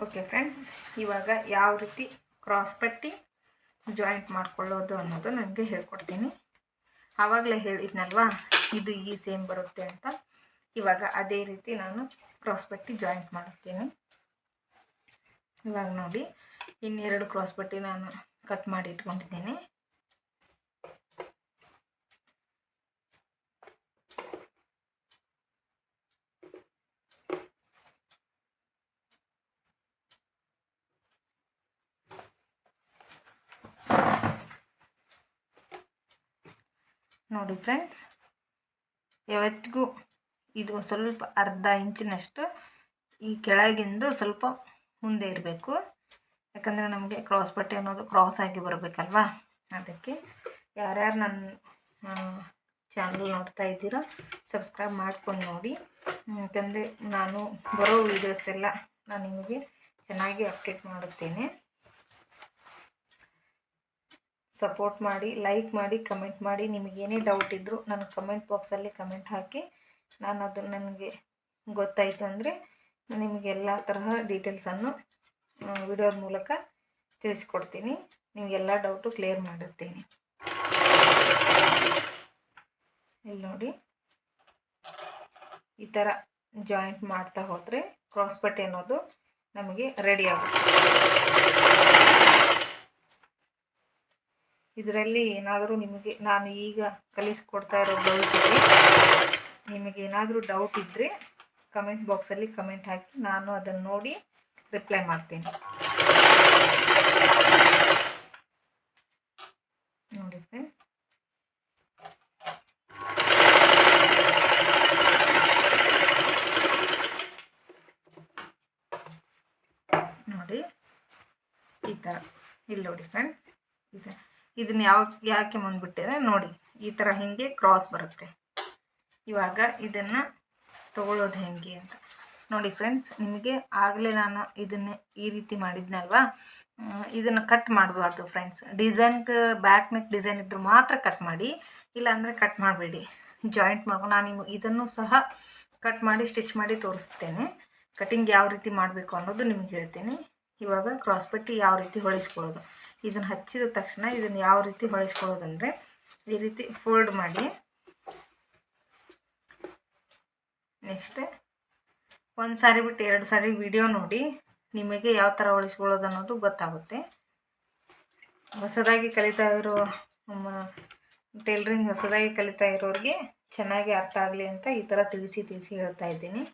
Okay friends, ಇವಾಗ ಯಾವ ರೀತಿ ಕ್ರಾಸ್ ಪಟ್ಟಿ ಜಾಯಿಂಟ್ ಮಾಡ್ಕೊಳ್ಳೋದು ಅನ್ನೋದು ನನಗೆ ಹೇಳ್ಕೊಡ್ತೀನಿ. ಆವಾಗಲೇ ಹೇಳಿದ್ನಲ್ವಾ ಇದು ಈ ಸೇಮ್ ಬರುತ್ತೆ ಅಂತ. ಇವಾಗ ಅದೇ ರೀತಿ ನಾನು ಕ್ರಾಸ್ ಪಟ್ಟಿ ಜಾಯಿಂಟ್ ಮಾಡುತ್ತೀನಿ. ಇವಾಗ ನೋಡಿ, ಇನ್ನೆರಡು ಕ್ರಾಸ್ ಪಟ್ಟಿ ನಾನು ಕಟ್ ಮಾಡಿ ಇಟ್ಕೊಂಡಿದ್ದೇನೆ. ನೋಡಿ ಫ್ರೆಂಡ್ಸ್, ಯಾವತ್ತಿಗೂ ಇದು ಸ್ವಲ್ಪ ಅರ್ಧ ಇಂಚಿನಷ್ಟು ಈ ಕೆಳಗಿಂದು ಸ್ವಲ್ಪ ಮುಂದೆ ಇರಬೇಕು. ಯಾಕಂದರೆ ನಮಗೆ ಕ್ರಾಸ್ ಪಟ್ಟಿ ಅನ್ನೋದು ಕ್ರಾಸ್ ಆಗಿ ಬರಬೇಕಲ್ವಾ. ಅದಕ್ಕೆ ಯಾರ್ಯಾರು ನನ್ನ ಚಾನಲ್ ನೋಡ್ತಾ ಇದ್ದೀರೋ ಸಬ್ಸ್ಕ್ರೈಬ್ ಮಾಡ್ಕೊಂಡು ನೋಡಿ. ಯಾಕಂದರೆ ನಾನು ಬರೋ ವೀಡಿಯೋಸ್ ಎಲ್ಲ ನಾನು ನಿಮಗೆ ಚೆನ್ನಾಗಿ ಅಪ್ಡೇಟ್ ಮಾಡುತ್ತೇನೆ. ಸಪೋರ್ಟ್ ಮಾಡಿ, ಲೈಕ್ ಮಾಡಿ, ಕಮೆಂಟ್ ಮಾಡಿ. ನಿಮಗೇನೇ ಡೌಟ್ ಇದ್ದರೂ ನನಗೆ ಕಮೆಂಟ್ ಬಾಕ್ಸಲ್ಲಿ ಕಮೆಂಟ್ ಹಾಕಿ. ನಾನು ಅದು ನನಗೆ ಗೊತ್ತಾಯಿತು ಅಂದರೆ ನಿಮಗೆಲ್ಲ ತರಹ ಡೀಟೇಲ್ಸನ್ನು ವಿಡಿಯೋದ ಮೂಲಕ ತಿಳಿಸ್ಕೊಡ್ತೀನಿ. ನಿಮಗೆಲ್ಲ ಡೌಟು ಕ್ಲಿಯರ್ ಮಾಡುತ್ತೇನೆ. ಇಲ್ಲಿ ನೋಡಿ, ಈ ಥರ ಜಾಯಿಂಟ್ ಮಾಡ್ತಾ ಹೋದರೆ ಕ್ರಾಸ್ ಪಟ್ಟಿ ಅನ್ನೋದು ನಮಗೆ ರೆಡಿ ಆಗುತ್ತೆ. ಇದರಲ್ಲಿ ಏನಾದರೂ ನಿಮಗೆ ನಾನು ಈಗ ಕಲಿಸ್ಕೊಡ್ತಾ ಇರೋ ಬ್ಲೌಸಿಗೆ ನಿಮಗೇನಾದರೂ ಡೌಟ್ ಇದ್ದರೆ ಕಮೆಂಟ್ ಬಾಕ್ಸಲ್ಲಿ ಕಮೆಂಟ್ ಹಾಕಿ, ನಾನು ಅದನ್ನು ನೋಡಿ ರಿಪ್ಲೈ ಮಾಡ್ತೀನಿ. ನೋಡಿ ಫ್ರೆಂಡ್ಸ್, ನೋಡಿ ಈ ಥರ. ಇಲ್ಲಿ ನೋಡಿ ಫ್ರೆಂಡ್ಸ್, ಇದನ್ನ ಯಾಕೆ ಬಂದ್ಬಿಟ್ಟಿದೆ ನೋಡಿ, ಈ ಥರ ಹಿಂಗೆ ಕ್ರಾಸ್ ಬರುತ್ತೆ. ಇವಾಗ ಇದನ್ನು ತಗೊಳ್ಳೋದು ಹೆಂಗೆ ಅಂತ ನೋಡಿ ಫ್ರೆಂಡ್ಸ್. ನಿಮಗೆ ಆಗಲೇ ನಾನು ಇದನ್ನೇ ಈ ರೀತಿ ಮಾಡಿದ್ನಲ್ವಾ, ಇದನ್ನು ಕಟ್ ಮಾಡಬಾರ್ದು ಫ್ರೆಂಡ್ಸ್. ಡಿಸೈನ್ಗೆ ಬ್ಯಾಕ್ ನೆಕ್ ಡಿಸೈನ್ ಇದ್ದರೂ ಮಾತ್ರ ಕಟ್ ಮಾಡಿ, ಇಲ್ಲಾಂದರೆ ಕಟ್ ಮಾಡಬೇಡಿ. ಜಾಯಿಂಟ್ ಮಾಡ್ಕೊಂಡು ನಾನು ನಿಮಗೆ ಇದನ್ನು ಸಹ ಕಟ್ ಮಾಡಿ ಸ್ಟಿಚ್ ಮಾಡಿ ತೋರಿಸ್ತೇನೆ. ಕಟಿಂಗ್ ಯಾವ ರೀತಿ ಮಾಡಬೇಕು ಅನ್ನೋದು ನಿಮ್ಗೆ ಹೇಳ್ತೀನಿ. ಇವಾಗ ಕ್ರಾಸ್ ಪಟ್ಟಿ ಯಾವ ರೀತಿ ಹೊಲಿಸ್ಕೊಳ್ಳೋದು, ಇದನ್ನು ಹಚ್ಚಿದ ತಕ್ಷಣ ಇದನ್ನು ಯಾವ ರೀತಿ ಹೊಲಿಸ್ಕೊಳ್ಳೋದಂದರೆ ಈ ರೀತಿ ಫೋಲ್ಡ್ ಮಾಡಿ. ನೆಕ್ಸ್ಟ್ ಒಂದು ಸಾರಿ ಬಿಟ್ಟು 2 ಸಾರಿ ವಿಡಿಯೋ ನೋಡಿ, ನಿಮಗೆ ಯಾವ ಥರ ಹೊಲಿಸ್ಕೊಳ್ಳೋದು ಅನ್ನೋದು ಗೊತ್ತಾಗುತ್ತೆ. ಹೊಸದಾಗಿ ಕಲಿತಾ ಇರೋ ಟೈಲರಿಂಗ್ ಹೊಸದಾಗಿ ಕಲಿತಾ ಇರೋರಿಗೆ ಚೆನ್ನಾಗಿ ಅರ್ಥ ಆಗಲಿ ಅಂತ ಈ ಥರ ತಿಳಿಸಿ ಹೇಳ್ತಾ ಇದ್ದೀನಿ.